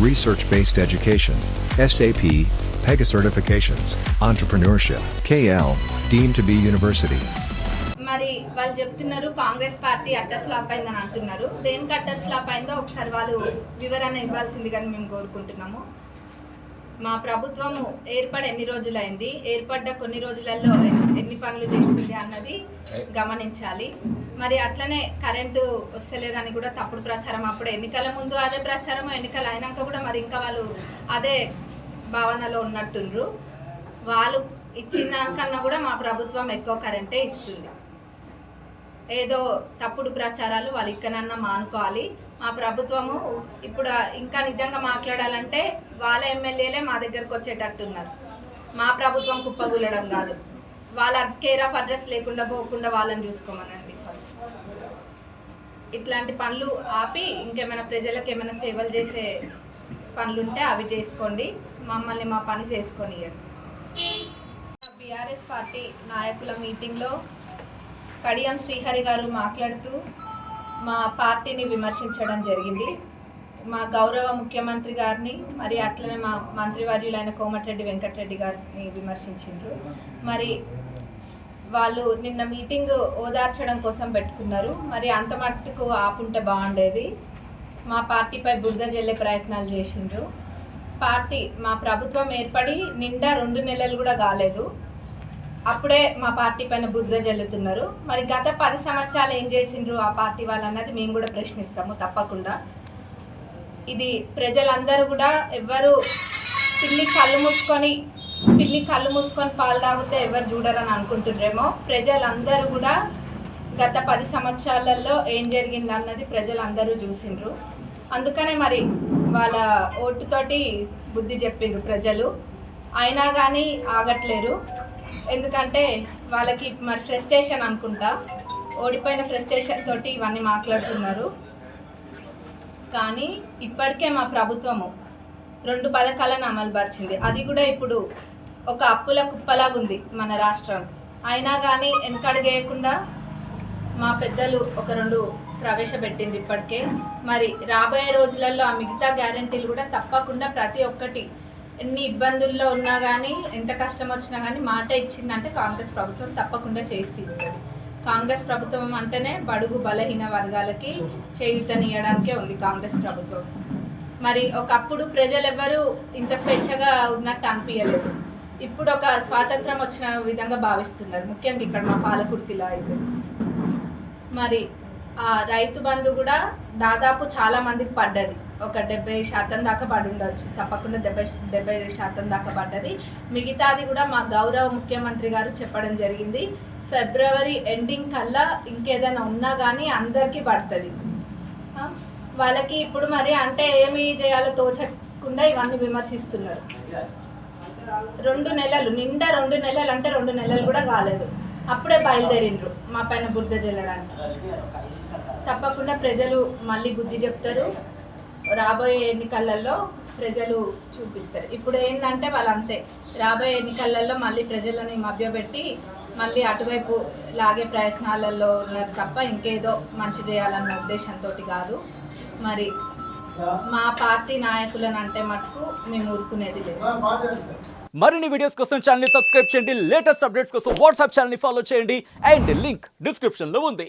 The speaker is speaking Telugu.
research-based education, SAP, PEGA certifications, entrepreneurship, KL, deemed to be university. మరి వాళ్ళు చెప్తున్నారు కాంగ్రెస్ పార్టీ అట్టర్ ఫ్లాప్ అయిందని అంటున్నారు. దేనికి అట్టర్ ఫ్లాప్ అయిందో ఒకసారి వాళ్ళు వివరణ ఇవ్వాల్సిందిగా మేము కోరుకుంటున్నాము. మా ప్రభుత్వము ఏర్పడి ఎన్ని రోజులైంది, ఏర్పడ్డ కొన్ని రోజులలో ఎన్ని పనులు చేస్తుంది అన్నది గమనించాలి. మరి అట్లనే కరెంటు వస్తలేదని కూడా తప్పుడు ప్రచారం, అప్పుడు ఎన్నికల ముందు అదే ప్రచారం, ఎన్నికలు అయినాక కూడా మరి ఇంకా వాళ్ళు అదే భావనలో ఉన్నట్టుండ్రు. వాళ్ళు ఇచ్చిన దానికన్నా కూడా మా ప్రభుత్వం ఎక్కువ కరెంటే ఇస్తుంది. ఏదో తప్పుడు ప్రచారాలు వాళ్ళు ఇక్కడన్నా మానుకోవాలి. మా ప్రభుత్వము ఇప్పుడు ఇంకా నిజంగా మాట్లాడాలంటే వాళ్ళ ఎమ్మెల్యేలే మా దగ్గరకు వచ్చేటట్టున్నారు. మా ప్రభుత్వం కుప్పగూలడం కాదు, వాళ్ళ కేర్ ఆఫ్ అడ్రస్ లేకుండా పోకుండా వాళ్ళని చూసుకోమనండి. ఫస్ట్ ఇట్లాంటి పనులు ఆపి ఇంకేమైనా ప్రజలకు ఏమైనా సేవలు చేసే పనులుంటే అవి చేసుకోండి, మమ్మల్ని మా పని చేసుకొని. బీఆర్ఎస్ పార్టీ నాయకుల మీటింగ్లో కడియం శ్రీహరి గారు మాట్లాడుతూ మా పార్టీని విమర్శించడం జరిగింది. మా గౌరవ ముఖ్యమంత్రి గారిని, మరి అట్లనే మా మంత్రివర్యులైన కోమటిరెడ్డి వెంకటరెడ్డి గారిని విమర్శించారు. మరి వాళ్ళు నిన్న మీటింగ్ ఓదార్చడం కోసం పెట్టుకున్నారు. మరి అంత మట్టుకు ఆపుంటే బాగుండేది. మా పార్టీపై బురద జల్లే ప్రయత్నాలు చేసిండ్రు. మా ప్రభుత్వం ఏర్పడి నిండా 2 నెలలు కూడా కాలేదు, అప్పుడే మా పార్టీ పైన బురద జల్లుతున్నారు. మరి గత 10 సంవత్సరాలు ఏం చేసిండ్రు ఆ పార్టీ వాళ్ళు అన్నది మేము కూడా ప్రశ్నిస్తాము తప్పకుండా. ఇది ప్రజలందరూ కూడా ఎవ్వరు పిల్లి కళ్ళు మూసుకొని పాలు తాగితే ఎవరు చూడరని అనుకుంటున్నారేమో. ప్రజలందరూ కూడా గత 10 సంవత్సరాలలో ఏం జరిగింది అన్నది ప్రజలందరూ చూసిండ్రు. అందుకనే మరి వాళ్ళ ఓటుతోటి బుద్ధి చెప్పిండ్రు ప్రజలు. అయినా కానీ ఆగట్లేరు. ఎందుకంటే వాళ్ళకి మరి ఫ్రస్ట్రేషన్ అనుకుంటా, ఓడిపోయిన ఫ్రస్ట్రేషన్ తోటి ఇవన్నీ మాట్లాడుతున్నారు. కానీ ఇప్పటికే మా ప్రభుత్వము 2 పథకాలను అమలుపరిచింది. అది కూడా ఇప్పుడు ఒక అప్పుల కుప్పలాగా ఉంది మన రాష్ట్రం. అయినా కానీ వెనకడుగేయకుండా మా పెద్దలు ఒక 2 ప్రవేశపెట్టింది ఇప్పటికే. మరి రాబోయే రోజులలో ఆ మిగతా గ్యారెంటీలు కూడా తప్పకుండా ప్రతి ఒక్కటి ఎన్ని ఇబ్బందుల్లో ఉన్నా కానీ, ఎంత కష్టం వచ్చినా కానీ మాట ఇచ్చిందంటే కాంగ్రెస్ ప్రభుత్వం తప్పకుండా చేస్తుంది. కాంగ్రెస్ ప్రభుత్వం అంటేనే బడుగు బలహీన వర్గాలకి చేయూతనియడానికే ఉంది కాంగ్రెస్ ప్రభుత్వం. మరి ఒకప్పుడు ప్రజలు ఎవ్వరూ ఇంత స్వేచ్ఛగా ఉన్నట్టు అనిపించలేదు. ఇప్పుడు ఒక స్వాతంత్రం వచ్చిన విధంగా భావిస్తున్నారు, ముఖ్యంగా ఇక్కడ మా పాలకుర్తిలో అయితే. మరి ఆ రైతు బంధు కూడా దాదాపు చాలా మందికి పడ్డది. ఒక 70% దాకా పడి ఉండొచ్చు, తప్పకుండా 70% దాకా పడ్డది. మిగతాది కూడా మా గౌరవ ముఖ్యమంత్రి గారు చెప్పడం జరిగింది, ఫిబ్రవరి ఎండింగ్ కల్లా ఇంకేదైనా ఉన్నా కానీ అందరికీ పడుతుంది. వాళ్ళకి ఇప్పుడు మరి అంటే ఏమి చేయాలో తోచకుండా ఇవన్నీ విమర్శిస్తున్నారు. 2 నెలలు నిండా 2 నెలలు అంటే 2 నెలలు కూడా కాలేదు, అప్పుడే బయలుదేరిండ్రు మా పైన బురద జల్లడానికి. తప్పకుండా ప్రజలు మళ్ళీ బుద్ధి చెప్తారు. రాబోయే ఎన్నికలలో ప్రజలు చూపిస్తారు. ఇప్పుడు ఏంటంటే వాళ్ళు అంతే, రాబోయే ఎన్నికలలో మళ్ళీ ప్రజలని మభ్యపెట్టి మళ్ళీ అటువైపు లాగే ప్రయత్నాలలో ఉన్నారు తప్ప ఇంకేదో మంచి చేయాలన్న ఉద్దేశంతో కాదు. మరి మా పార్టీ నాయకులను అంటే మటుకు మేము ఊరుకునేది లేదు. మరిన్ని వీడియోస్ కోసం ఛానల్ ని సబ్స్క్రైబ్ చేయండి, లేటెస్ట్ అప్డేట్స్ కోసం వాట్సాప్ ఛానల్ ని ఫాలో చేయండి, అండ్ లింక్ డిస్క్రిప్షన్ లో ఉంది.